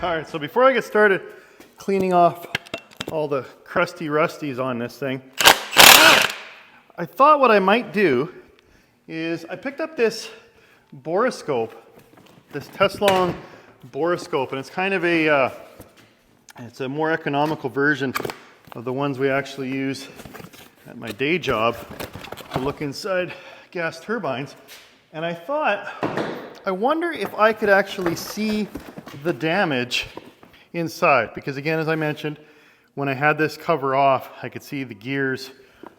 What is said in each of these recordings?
All right, so before I get started cleaning off all the crusty rusties on this thing, I thought what I might do is I picked up this Boroscope, this Teslong Boroscope, and it's kind of it's a more economical version of the ones we actually use at my day job to look inside gas turbines. And I thought, I wonder if I could actually see the damage inside, because again, as I mentioned, when I had this cover off, I could see the gears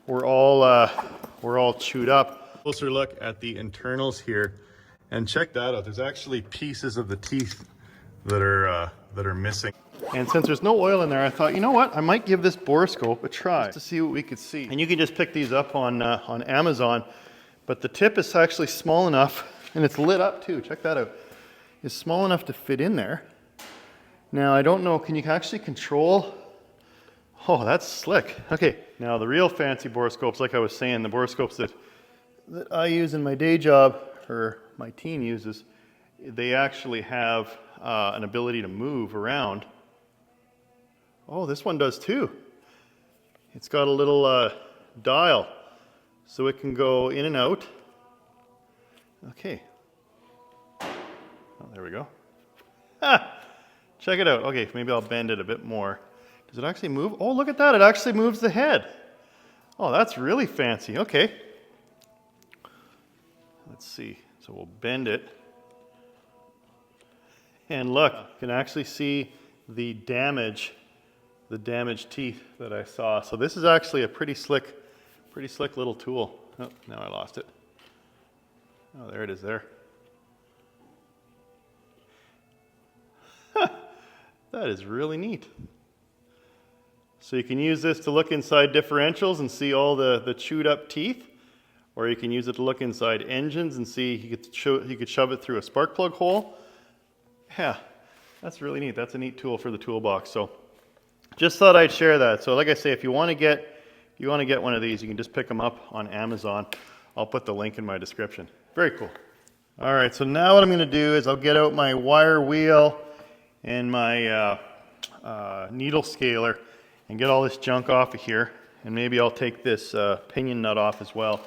were all chewed up. Closer look at the internals here, and check that out. There's actually pieces of the teeth that are missing. And since there's no oil in there, I thought, you know what? I might give this Boroscope a try just to see what we could see. And you can just pick these up on Amazon, but the tip is actually small enough, and it's lit up too. Check that out. It's small enough to fit in there. Now, I don't know, can you actually control? Oh, that's slick. Okay, now the real fancy Boroscopes, like I was saying, the Boroscopes that I use in my day job, or my team uses, they actually have an ability to move around. Oh, this one does too. It's got a little dial, so it can go in and out. Okay. Oh, there we go. Ah, check it out. Okay, maybe I'll bend it a bit more. Does it actually move? Oh, look at that. It actually moves the head. Oh, that's really fancy. Okay. Let's see. So we'll bend it. And look, you can actually see the damaged teeth that I saw. So this is actually a pretty slick little tool. Oh, now I lost it. Oh, there it is there. That is really neat. So you can use this to look inside differentials and see all the chewed up teeth, or you can use it to look inside engines and see you could shove it through a spark plug hole. Yeah, that's really neat. That's a neat tool for the toolbox. So just thought I'd share that. So like I say, if you want to get one of these, you can just pick them up on Amazon. I'll put the link in my description. Very cool. All right, so now what I'm going to do is I'll get out my wire wheel and my needle scaler and get all this junk off of here. And maybe I'll take this pinion nut off as well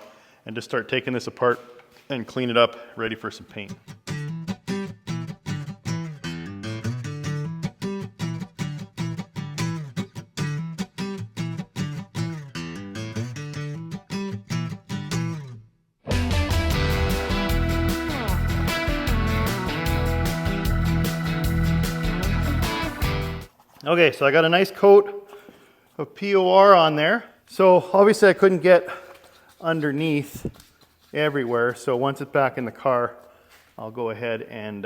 and just start taking this apart and clean it up, ready for some paint. Okay, so I got a nice coat of POR on there. So obviously I couldn't get underneath everywhere. So once it's back in the car, I'll go ahead and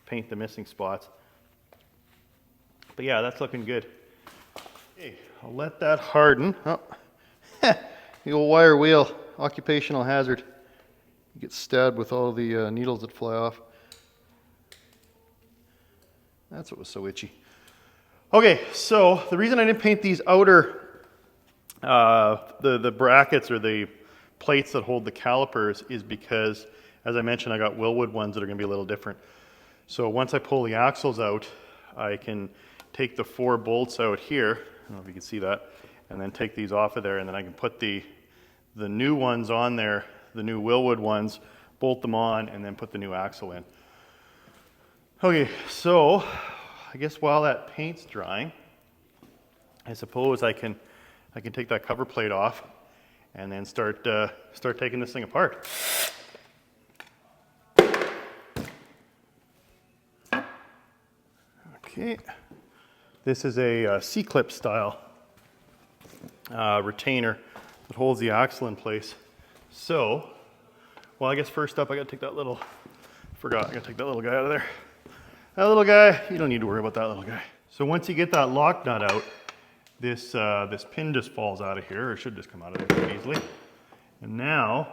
paint the missing spots. But yeah, that's looking good. Okay, I'll let that harden. Oh, the old wire wheel, occupational hazard. You get stabbed with all the needles that fly off. That's what was so itchy. Okay, so the reason I didn't paint these outer, the brackets or the plates that hold the calipers is because, as I mentioned, I got Wilwood ones that are going to be a little different. So once I pull the axles out, I can take the 4 bolts out here, I don't know if you can see that, and then take these off of there, and then I can put the new ones on there, the new Wilwood ones, bolt them on, and then put the new axle in. Okay, so I guess while that paint's drying, I suppose I can take that cover plate off and then start taking this thing apart. Okay, this is a C-clip style retainer that holds the axle in place. So, well, I guess first up I gotta take that little, I gotta take that little guy out of there. That little guy, you don't need to worry about that little guy. So once you get that lock nut out, this pin just falls out of here, or it should just come out of there pretty easily. And now,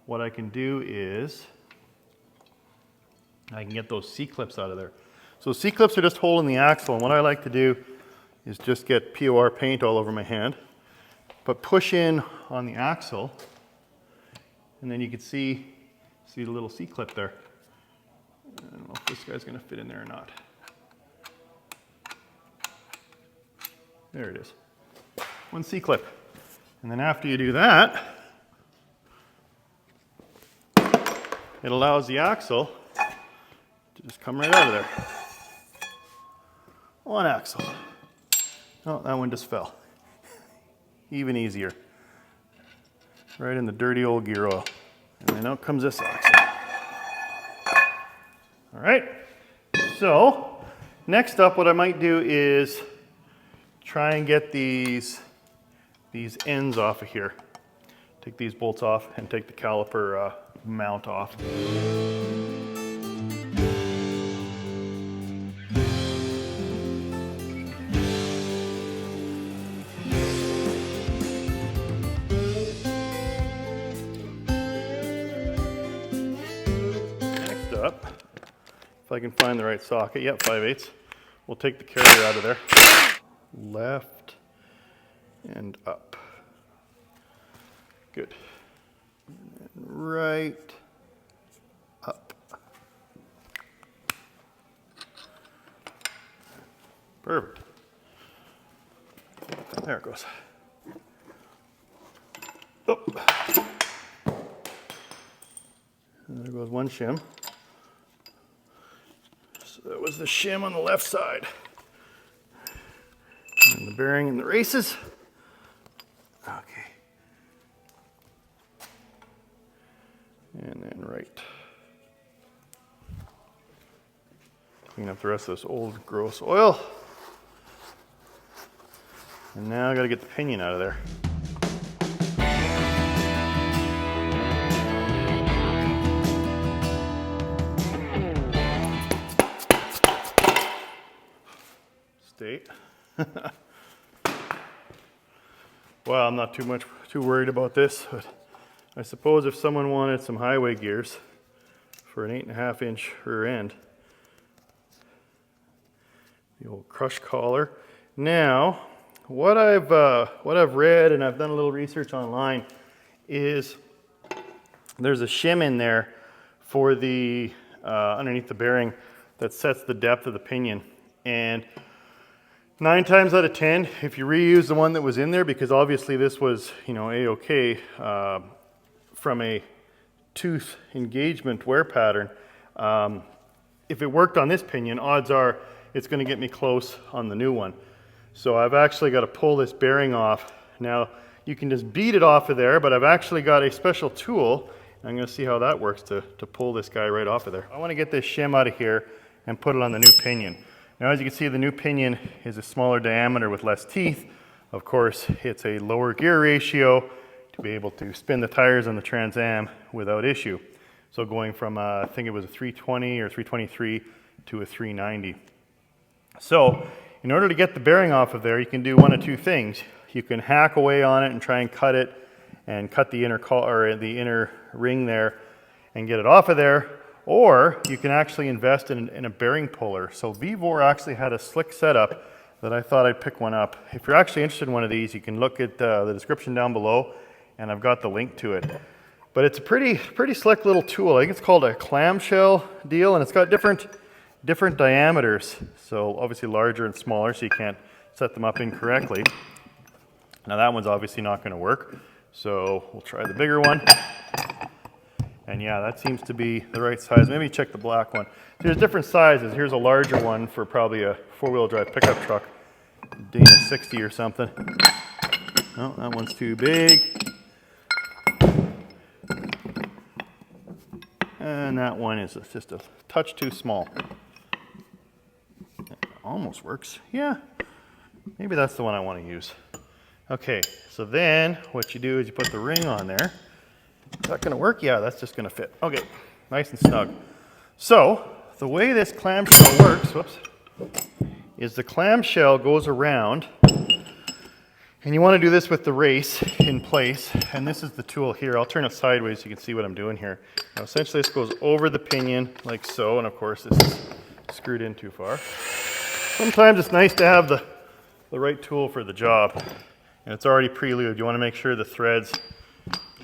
what I can do is, I can get those C-clips out of there. So C-clips are just holding the axle, and what I like to do is just get POR paint all over my hand, but push in on the axle, and then you can see the little C-clip there. I don't know if this guy's going to fit in there or not. There it is. One C-clip. And then after you do that, it allows the axle to just come right out of there. One axle. Oh, that one just fell. Even easier. Right in the dirty old gear oil. And then out comes this axle. All right. So, next up what I might do is try and get these ends off of here. Take these bolts off and take the caliper mount off. Next up, if I can find the right socket, yep, 5/8. We'll take the carrier out of there. Left and up. Good. And right up. Perfect. There it goes. Oh. And there goes one shim. So that was the shim on the left side. And the bearing in the races. Okay. And then right. Clean up the rest of this old gross oil. And now I gotta get the pinion out of there. State. Well, I'm not too worried about this, but I suppose if someone wanted some highway gears for an 8.5 inch rear end, the old crush collar. Now, what I've read, and I've done a little research online, is there's a shim in there for the underneath the bearing that sets the depth of the pinion. And 9 times out of 10, if you reuse the one that was in there, because obviously this was, A-OK from a tooth engagement wear pattern, if it worked on this pinion, odds are it's going to get me close on the new one. So I've actually got to pull this bearing off. Now, you can just beat it off of there, but I've actually got a special tool. I'm going to see how that works to pull this guy right off of there. I want to get this shim out of here and put it on the new pinion. Now, as you can see, the new pinion is a smaller diameter with less teeth. Of course, it's a lower gear ratio to be able to spin the tires on the Trans Am without issue. So going from, I think it was a 320 or 323 to a 390. So in order to get the bearing off of there, you can do one of two things. You can hack away on it and try and cut it and cut the inner ring there and get it off of there. Or you can actually invest in a bearing puller. So Vevor actually had a slick setup that I thought I'd pick one up. If you're actually interested in one of these, you can look at the description down below, and I've got the link to it. But it's a pretty slick little tool. I think it's called a clamshell deal, and it's got different diameters. So obviously larger and smaller, so you can't set them up incorrectly. Now that one's obviously not going to work, so we'll try the bigger one. And yeah, that seems to be the right size. Maybe check the black one. There's different sizes. Here's a larger one for probably a 4-wheel drive pickup truck. Dana 60 or something. No, that one's too big. And that one is just a touch too small. It almost works. Yeah, maybe that's the one I want to use. Okay, so then what you do is you put the ring on there. Is that going to work? Yeah, that's just going to fit. Okay, nice and snug. So the way this clamshell works, is the clamshell goes around, and you want to do this with the race in place, and this is the tool here. I'll turn it sideways so you can see what I'm doing here. Now essentially this goes over the pinion like so, and of course this is screwed in too far. Sometimes it's nice to have the right tool for the job, and it's already pre-lubed. You want to make sure the threads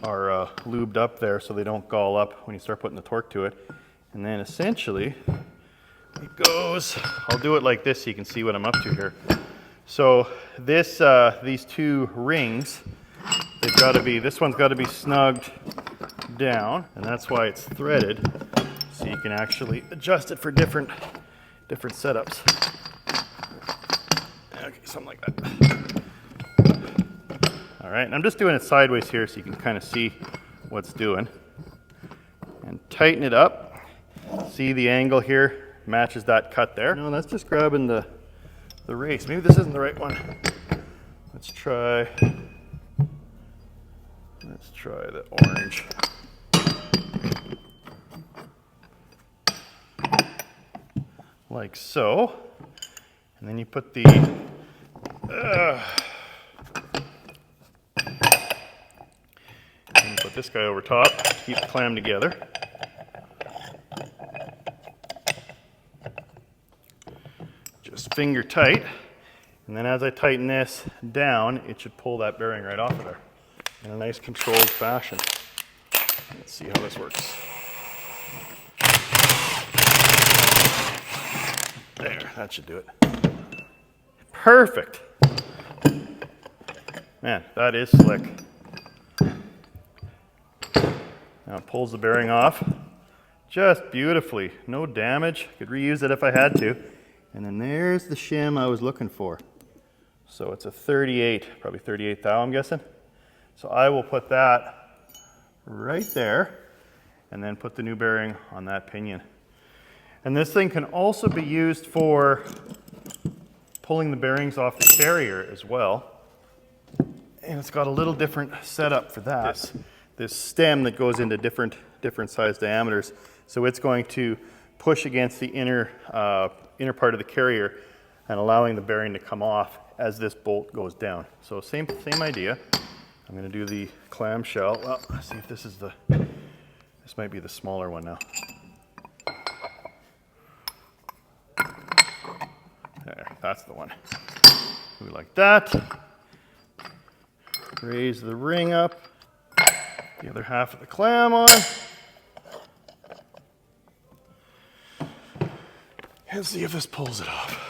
are lubed up there so they don't gall up when you start putting the torque to it. And then essentially it goes, I'll do it like this so you can see what I'm up to here. So this, these two rings, they've got to be, this one's got to be snugged down, and that's why it's threaded, so you can actually adjust it for different setups. Okay, something like that. All right, and I'm just doing it sideways here so you can kind of see what's doing. And tighten it up. See the angle here matches that cut there. No, that's just grabbing the race. Maybe this isn't the right one. Let's try the orange. Like so. And then you put the and you put this guy over top to keep the clam together. Just finger tight, and then as I tighten this down, it should pull that bearing right off of there in a nice controlled fashion. Let's see how this works. There, that should do it. Perfect. Man, that is slick. Now it pulls the bearing off just beautifully. No damage. Could reuse it if I had to. And then there's the shim I was looking for. So it's a 38, probably 38 thou, I'm guessing. So I will put that right there and then put the new bearing on that pinion. And this thing can also be used for pulling the bearings off the carrier as well. And it's got a little different setup for that. This stem that goes into different size diameters. So it's going to push against the inner part of the carrier and allowing the bearing to come off as this bolt goes down. So same idea. I'm going to do the clamshell. Well, let's see if this is this might be the smaller one now. There, that's the one. We like that. Raise the ring up. The other half of the clam on. And see if this pulls it off.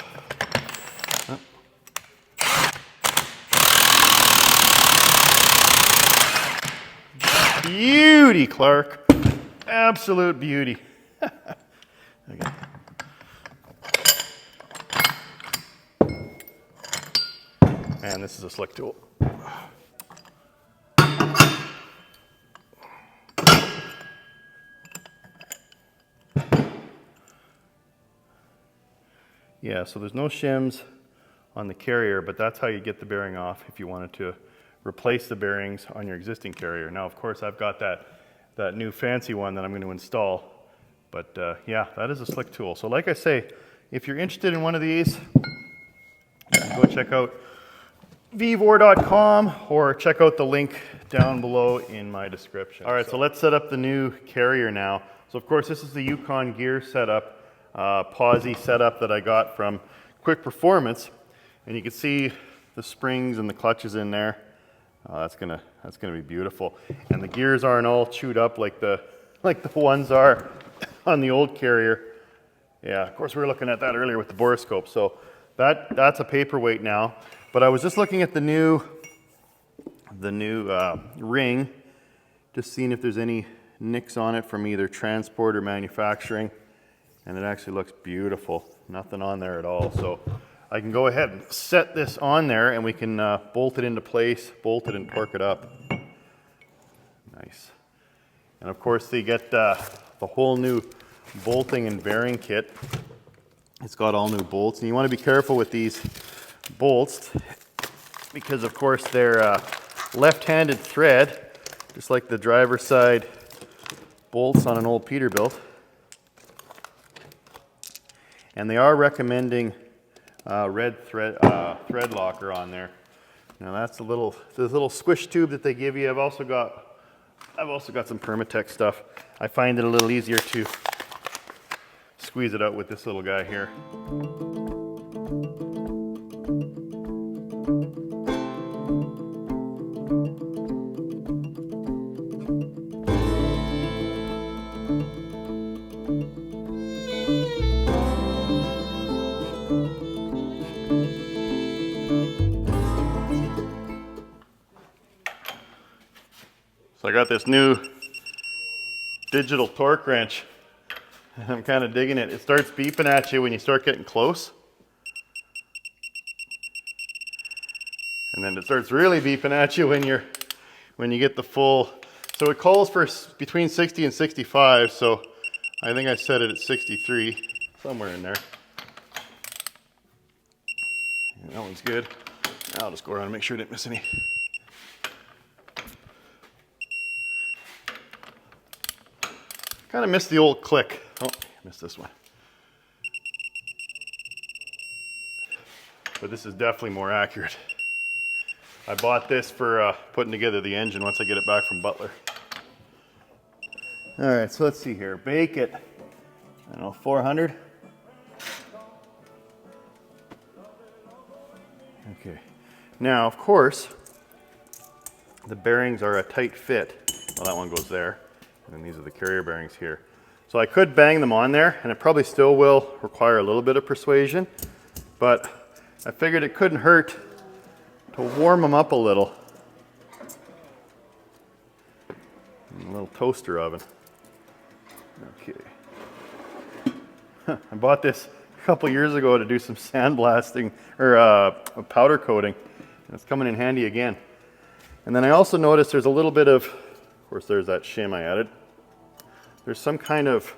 Beauty, Clark. Absolute beauty. Okay. Man, this is a slick tool. Yeah, so there's no shims on the carrier, but that's how you get the bearing off if you wanted to replace the bearings on your existing carrier. Now, of course, I've got that new fancy one that I'm going to install. But yeah, that is a slick tool. So like I say, if you're interested in one of these, you can go check out vevor.com or check out the link down below in my description. All right, so let's set up the new carrier now. So of course, this is the Yukon Gear setup. Posi setup that I got from Quick Performance, and you can see the springs and the clutches in there. That's gonna be beautiful. And the gears aren't all chewed up like the ones are on the old carrier. Yeah, of course we were looking at that earlier with the Boroscope. So that's a paperweight now. But I was just looking at the new ring, just seeing if there's any nicks on it from either transport or manufacturing. And it actually looks beautiful. Nothing on there at all. So I can go ahead and set this on there and we can bolt it into place, bolt it and torque it up. Nice. And of course they get the whole new bolting and bearing kit. It's got all new bolts. And you want to be careful with these bolts because of course they're left-handed thread, just like the driver's side bolts on an old Peterbilt. And they are recommending red thread locker on there. Now that's the little squish tube that they give you. I've also got some Permatex stuff. I find it a little easier to squeeze it out with this little guy here. got this new digital torque wrench. I'm kind of digging it. It starts beeping at you when you start getting close. And then it starts really beeping at you when you get the full. So it calls for between 60 and 65, so I think I set it at 63, somewhere in there. And that one's good. I'll just go around and make sure I didn't miss any. Kind of missed the old click. Oh, missed this one. But this is definitely more accurate. I bought this for putting together the engine once I get it back from Butler. All right, so let's see here. Bake it, I don't know, 400. Okay. Now, of course, the bearings are a tight fit. Well, that one goes there. And then these are the carrier bearings here. So I could bang them on there, and it probably still will require a little bit of persuasion, but I figured it couldn't hurt to warm them up a little. A little toaster oven. Okay. I bought this a couple years ago to do some sandblasting, or powder coating. And it's coming in handy again. And then I also noticed there's a little bit of course, there's that shim I added. There's some kind of,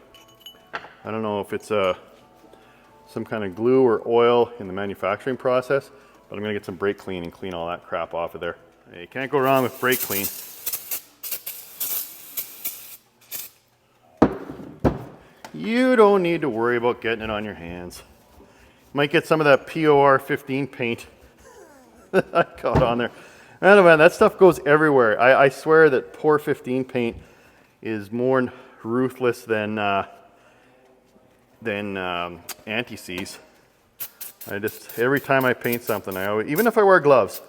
I don't know if it's some kind of glue or oil in the manufacturing process, but I'm gonna get some brake clean and clean all that crap off of there. You can't go wrong with brake clean. You don't need to worry about getting it on your hands. Might get some of that POR-15 paint that I got on there. I don't know, man, that stuff goes everywhere. I swear that POR-15 paint is more ruthless than anti-seize. I just, every time I paint something, I always, even if I wear gloves,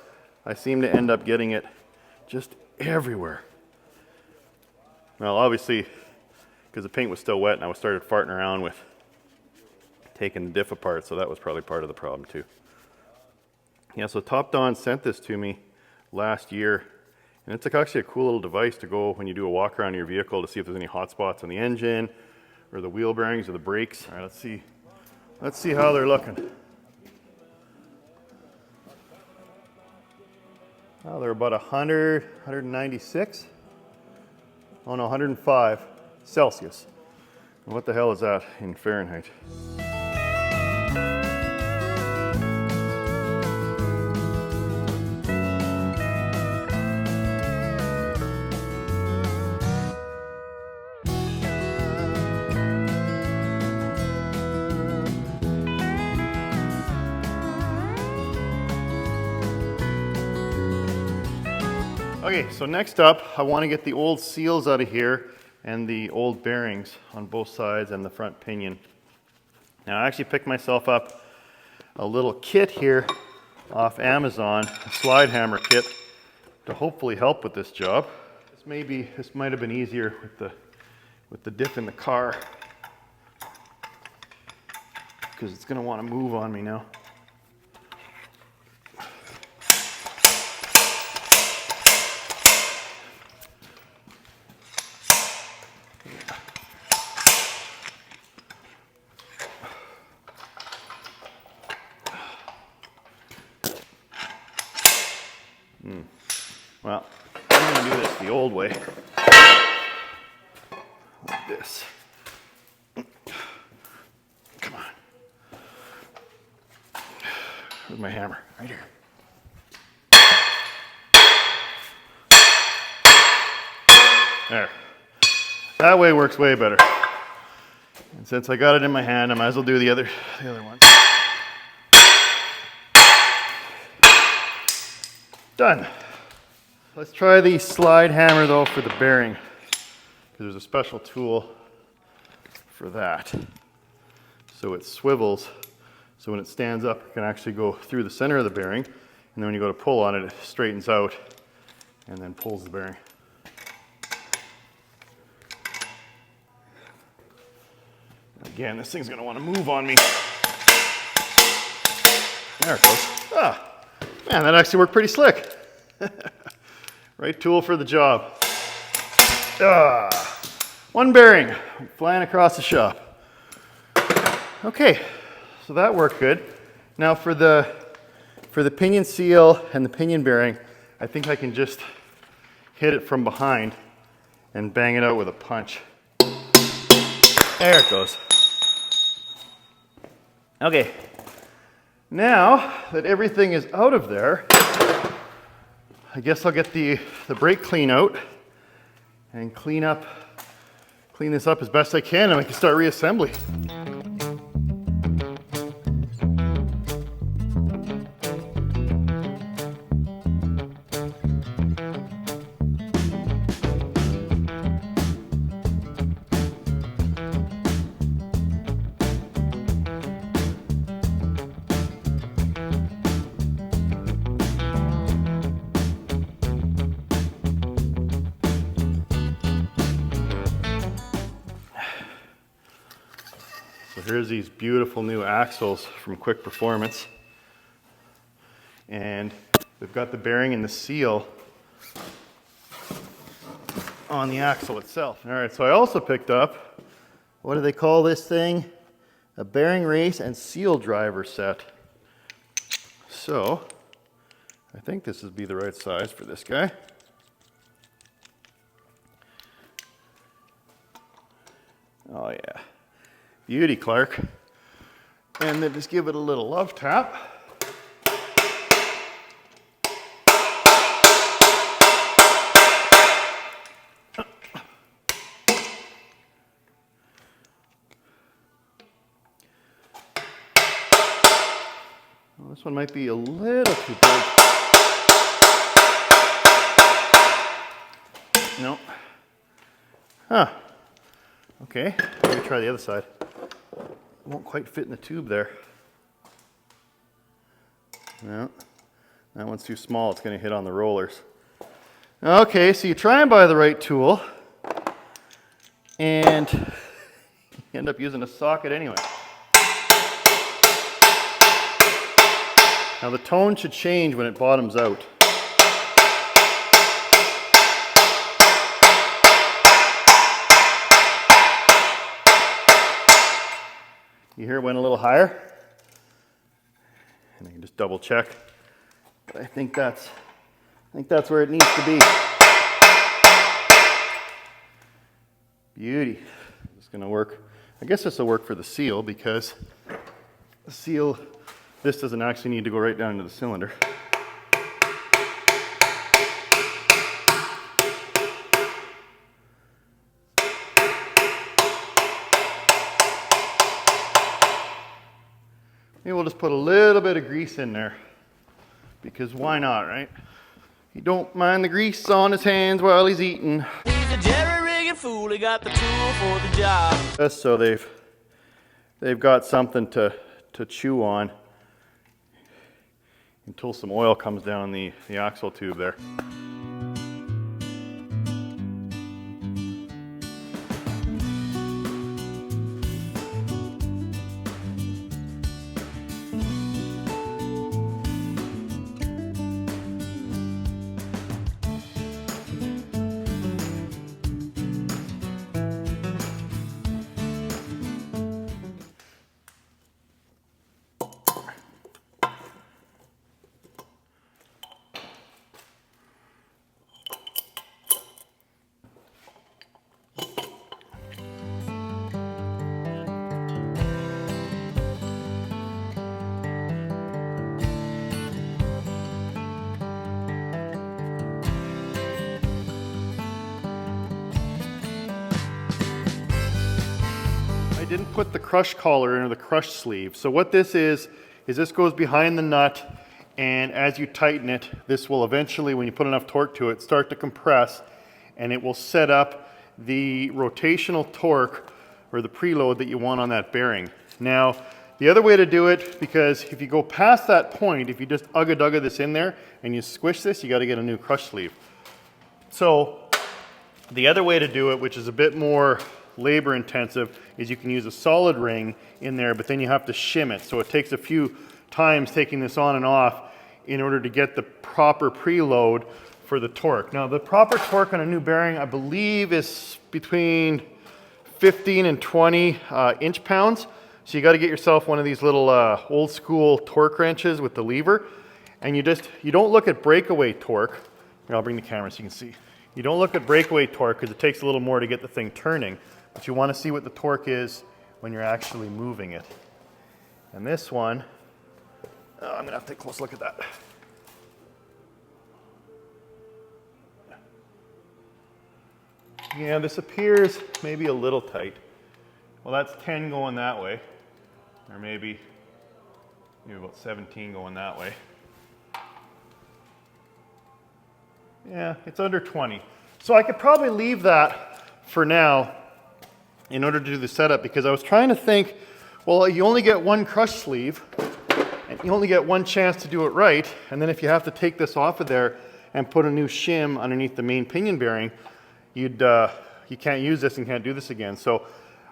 I seem to end up getting it just everywhere. Well, obviously, because the paint was still wet and I started farting around with taking the diff apart, so that was probably part of the problem too. Yeah, so Top Don sent this to me last year, and it's actually a cool little device to go when you do a walk around your vehicle to see if there's any hot spots on the engine or the wheel bearings or the brakes. All right, let's see how they're looking. Oh, they're about 100, 196. Oh no, 105 Celsius. And what the hell is that in Fahrenheit? Okay, so next up, I want to get the old seals out of here and the old bearings on both sides and the front pinion. Now, I actually picked myself up a little kit here off Amazon, a slide hammer kit, to hopefully help with this job. This might have been easier with the diff in the car, because it's going to want to move on me now. Well, I'm going to do this the old way, like this. Come on. Where's my hammer? Right here. There. That way works way better. And since I got it in my hand, I might as well do the other one. Done. Let's try the slide hammer though for the bearing, because there's a special tool for that. So it swivels, so when it stands up, it can actually go through the center of the bearing, and then when you go to pull on it, it straightens out and then pulls the bearing. Again, this thing's going to want to move on me. There it goes. Ah, man, that actually worked pretty slick. Right tool for the job. One bearing flying across the shop. Okay, so that worked good. Now for the pinion seal and the pinion bearing, I think I can just hit it from behind and bang it out with a punch. There it goes. Okay, now that everything is out of there, I guess I'll get the brake clean out and clean this up as best I can, and I can start reassembly. So here's these beautiful new axles from Quick Performance. And we've got the bearing and the seal on the axle itself. All right, so I also picked up, what do they call this thing? A bearing race and seal driver set. So I think this would be the right size for this guy. Oh yeah. Beauty, Clark. And then just give it a little love tap. Well, this one might be a little too big. No. Huh. Okay, let me try the other side. Won't quite fit in the tube there. No, that one's too small. It's going to hit on the rollers. Okay, so you try and buy the right tool, and you end up using a socket anyway. Now the tone should change when it bottoms out. You hear it went a little higher? And I can just double check. But I think that's where it needs to be. Beauty. It's gonna work. I guess this will work for the seal because the seal, this doesn't actually need to go right down into the cylinder. Maybe we'll just put a little bit of grease in there, because why not, right? He don't mind the grease on his hands while he's eating. He's a jerry-rigging fool, he got the tool for the job. Just so they've got something to chew on until some oil comes down the axle tube there. Didn't put the crush collar in or the crush sleeve. So what this is this goes behind the nut, and as you tighten it, this will eventually, when you put enough torque to it, start to compress, and it will set up the rotational torque or the preload that you want on that bearing. Now, the other way to do it, because if you go past that point, if you just ugga-dugga this in there and you squish this, you got to get a new crush sleeve. So the other way to do it, which is a bit more labor intensive, is you can use a solid ring in there, but then you have to shim it. So it takes a few times taking this on and off in order to get the proper preload for the torque. Now the proper torque on a new bearing, I believe, is between 15 and 20 inch-pounds. So you got to get yourself one of these little old school torque wrenches with the lever, and you don't look at breakaway torque. Here, I'll bring the camera so you can see. You don't look at breakaway torque because it takes a little more to get the thing turning, but you want to see what the torque is when you're actually moving it. And this one, I'm gonna have to take a close look at that. Yeah, this appears maybe a little tight. Well, that's 10 going that way, or maybe about 17 going that way. Yeah, it's under 20. So I could probably leave that for now in order to do the setup, because I was trying to think, well, you only get one crush sleeve, and you only get one chance to do it right, and then if you have to take this off of there and put a new shim underneath the main pinion bearing, you can't use this and can't do this again. So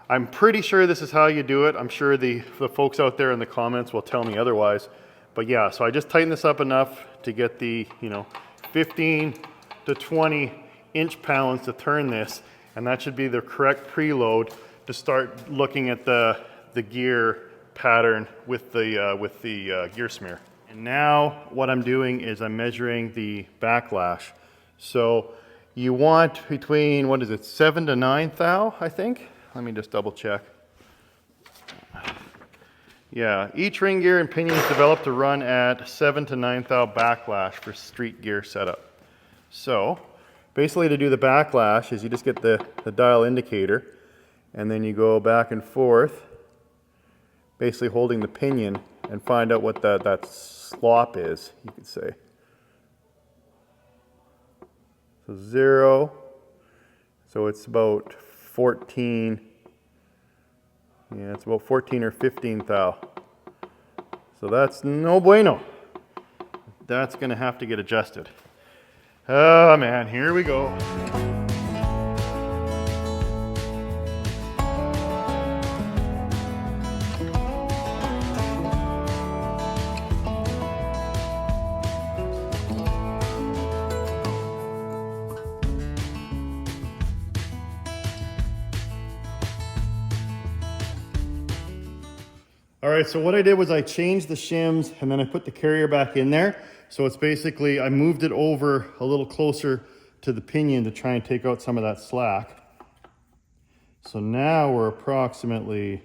I'm pretty sure this is how you do it. I'm sure the folks out there in the comments will tell me otherwise. But yeah, so I just tightened this up enough to get the 15 to 20 inch-pounds to turn this, and that should be the correct preload to start looking at the gear pattern with the gear smear. And now what I'm doing is I'm measuring the backlash. So you want between, what is it, 7 to 9 thou, I think? Let me just double check. Yeah, each ring gear and pinion is developed to run at 7 to 9 thou backlash for street gear setup. So basically to do the backlash is you just get the dial indicator, and then you go back and forth, basically holding the pinion, and find out what that slop is, you could say. So 0, so it's about 14, yeah, it's about 14 or 15 thou. So that's no bueno. That's gonna have to get adjusted. Oh man, here we go. All right, so what I did was I changed the shims and then I put the carrier back in there. So it's basically, I moved it over a little closer to the pinion to try and take out some of that slack. So now we're approximately,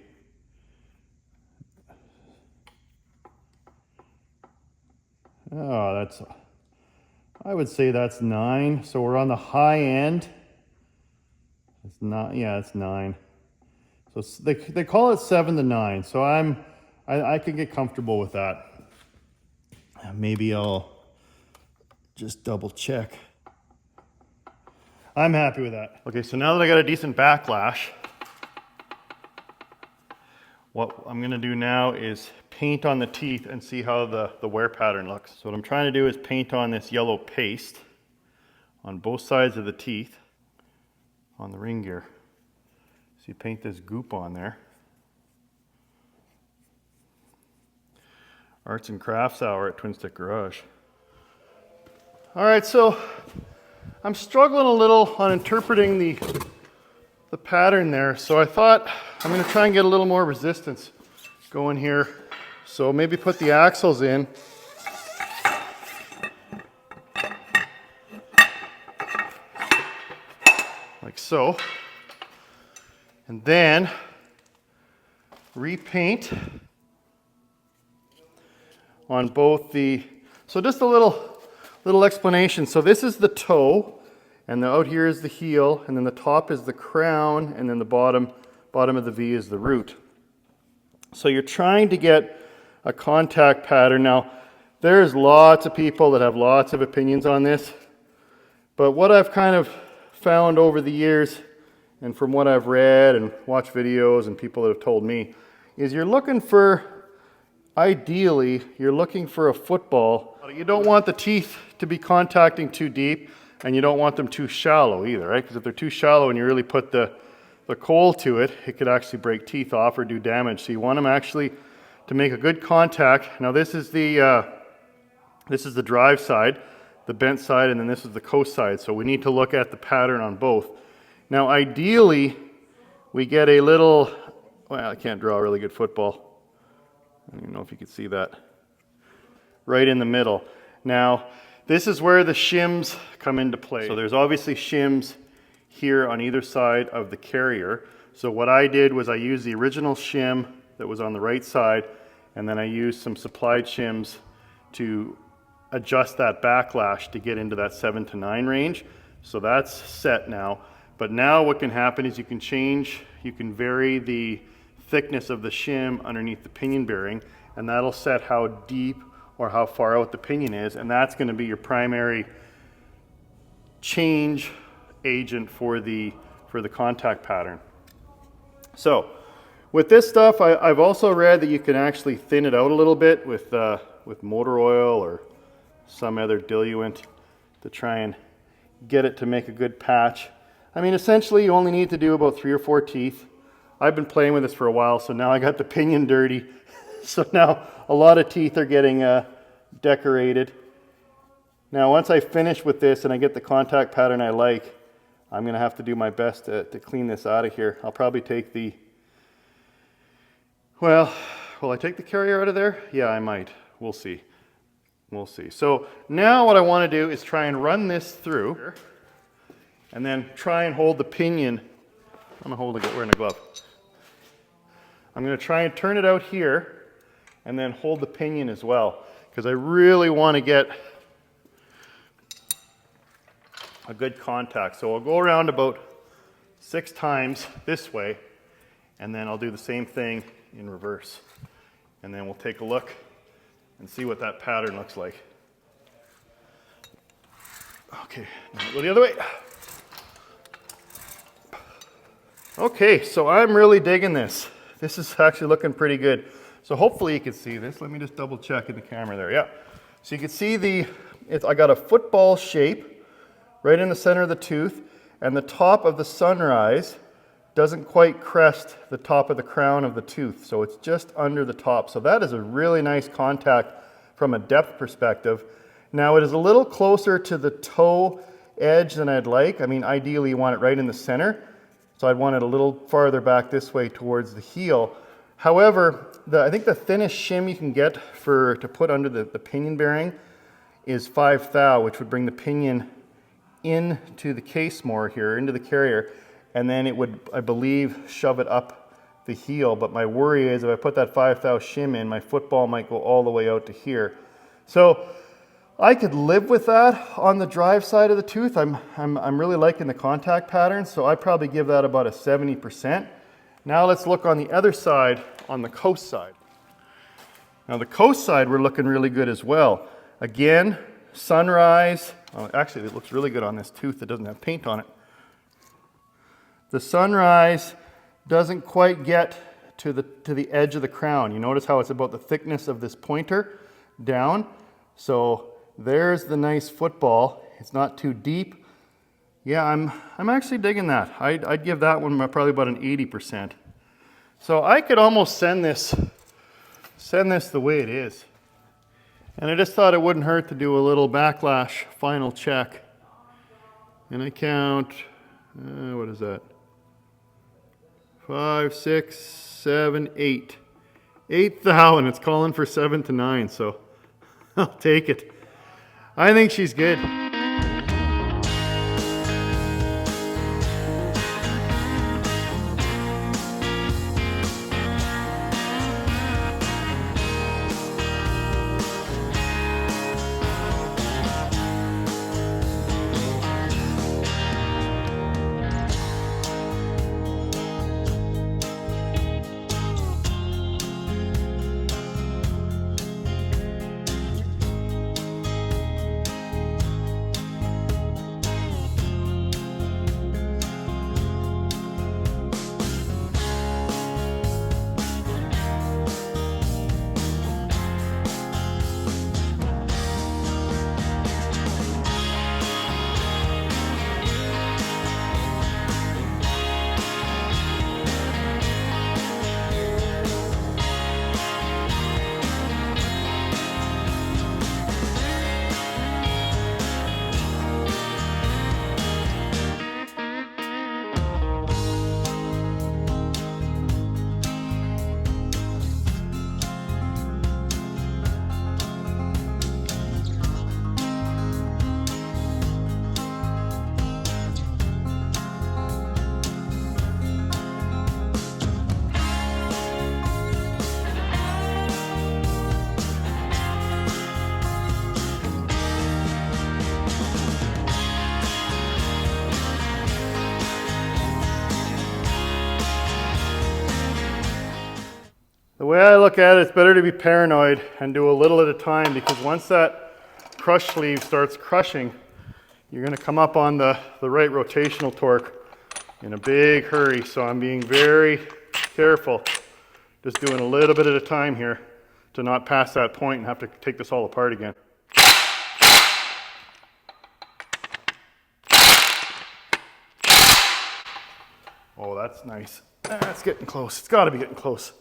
I would say that's 9. So we're on the high end. It's not, yeah, it's 9. So they call it 7 to 9. So I can get comfortable with that. Maybe I'll just double check. I'm happy with that. Okay, so now that I got a decent backlash, what I'm gonna do now is paint on the teeth and see how the wear pattern looks. So what I'm trying to do is paint on this yellow paste on both sides of the teeth on the ring gear. So you paint this goop on there. Arts and Crafts Hour at Twin Stick Garage. All right, so I'm struggling a little on interpreting the pattern there. So I thought I'm gonna try and get a little more resistance going here. So maybe put the axles in. Like so. And then repaint on both the, so just a little explanation. So this is the toe, and out here is the heel, and then the top is the crown, and then the bottom of the V is the root. So you're trying to get a contact pattern. Now, there's lots of people that have lots of opinions on this, but what I've kind of found over the years, and from what I've read and watched videos and people that have told me, is ideally, you're looking for a football. You don't want the teeth to be contacting too deep, and you don't want them too shallow either, right? Because if they're too shallow and you really put the coal to it, it could actually break teeth off or do damage. So you want them actually to make a good contact. Now this is the drive side. the bent side, and then this is the coast side. So we need to look at the pattern on both. Now ideally, we get a little, well, I can't draw a really good football. I don't even know if you can see that. Right in the middle. Now, this is where the shims come into play. So there's obviously shims here on either side of the carrier. So what I did was I used the original shim that was on the right side, and then I used some supplied shims to adjust that backlash to get into that 7 to 9 range. So that's set now. But now what can happen is you can vary the thickness of the shim underneath the pinion bearing, and that'll set how deep or how far out the pinion is, and that's going to be your primary change agent for the contact pattern. So with this stuff, I've also read that you can actually thin it out a little bit with motor oil or some other diluent to try and get it to make a good patch. I mean, essentially you only need to do about 3 or 4 teeth. I've been playing with this for a while, so now I got the pinion dirty. So now a lot of teeth are getting decorated. Now once I finish with this and I get the contact pattern I like, I'm going to have to do my best to clean this out of here. I'll probably take the, well, will I take the carrier out of there? Yeah, I might. We'll see. We'll see. So now what I want to do is try and run this through and then try and hold the pinion. I'm going to hold it, wearing a glove. I'm going to try and turn it out here and then hold the pinion as well, because I really want to get a good contact. So I'll go around about 6 times this way, and then I'll do the same thing in reverse. And then we'll take a look and see what that pattern looks like. Okay, now go the other way. Okay, so I'm really digging this. This is actually looking pretty good. So hopefully you can see this. Let me just double check in the camera there. Yeah. So you can see I got a football shape right in the center of the tooth, and the top of the sunrise doesn't quite crest the top of the crown of the tooth. So it's just under the top. So that is a really nice contact from a depth perspective. Now it is a little closer to the toe edge than I'd like. I mean, ideally you want it right in the center. So I'd want it a little farther back this way towards the heel. However, I think the thinnest shim you can get to put under the pinion bearing is 5 thou, which would bring the pinion into the case more here, into the carrier, and then it would, I believe, shove it up the heel. But my worry is if I put that 5 thou shim in, my football might go all the way out to here. So I could live with that on the drive side of the tooth. I'm really liking the contact pattern, so I probably give that about a 70%. Now let's look on the other side, on the coast side. Now the coast side, we're looking really good as well. Again, sunrise. Oh, actually, it looks really good on this tooth that doesn't have paint on it. The sunrise doesn't quite get to the edge of the crown. You notice how it's about the thickness of this pointer down. So there's the nice football. It's not too deep. Yeah, I'm actually digging that. I'd give that one probably about an 80%. So I could almost send this the way it is. And I just thought it wouldn't hurt to do a little backlash final check. And I count, what is that? 5, 6, 7, 8. 8 thou, and it's calling for 7 to 9, so I'll take it. I think she's good. way I look at it, it's better to be paranoid and do a little at a time, because once that crush sleeve starts crushing, you're going to come up on the right rotational torque in a big hurry. So I'm being very careful, just doing a little bit at a time here to not pass that point and have to take this all apart again. Oh, that's nice. That's getting close. It's got to be getting close.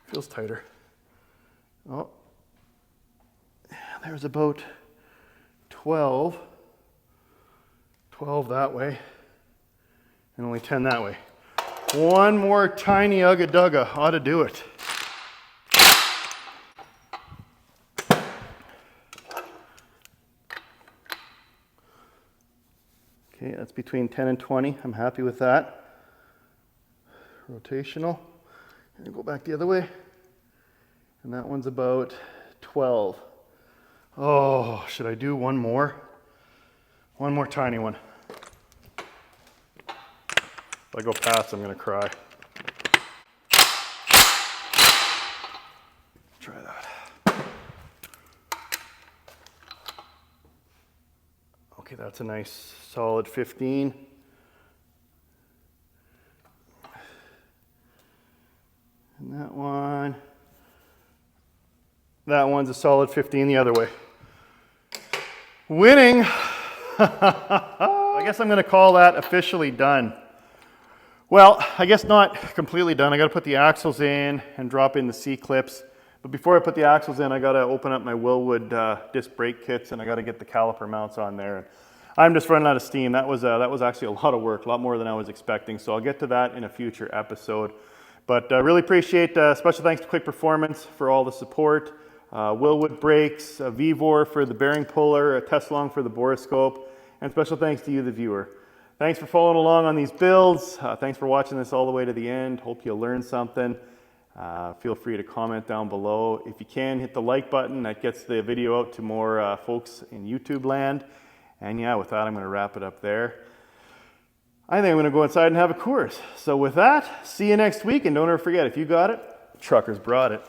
Feels tighter. Oh, there's about 12 that way, and only 10 that way. One more tiny ugga-dugga ought to do it. Okay, that's between 10 and 20. I'm happy with that. Rotational. And go back the other way. And that one's about 12. Oh, should I do one more? One more tiny one. If I go past, I'm going to cry. Try that. Okay, that's a nice solid 15. And that one's a solid 15 the other way. Winning! I guess I'm going to call that officially done. Well, I guess not completely done. I got to put the axles in and drop in the C-clips. But before I put the axles in, I got to open up my Willwood disc brake kits, and I got to get the caliper mounts on there. I'm just running out of steam. That was actually a lot of work, a lot more than I was expecting. So I'll get to that in a future episode. But really appreciate, special thanks to Quick Performance for all the support. Willwood Brakes, Vivor for the bearing puller, Teslong for the Boroscope, and special thanks to you, the viewer. Thanks for following along on these builds. Thanks for watching this all the way to the end. Hope you learned something. Feel free to comment down below. If you can, hit the like button. That gets the video out to more folks in YouTube land. And yeah, with that, I'm going to wrap it up there. I think I'm going to go inside and have a course. So with that, see you next week. And don't ever forget, if you got it, truckers brought it.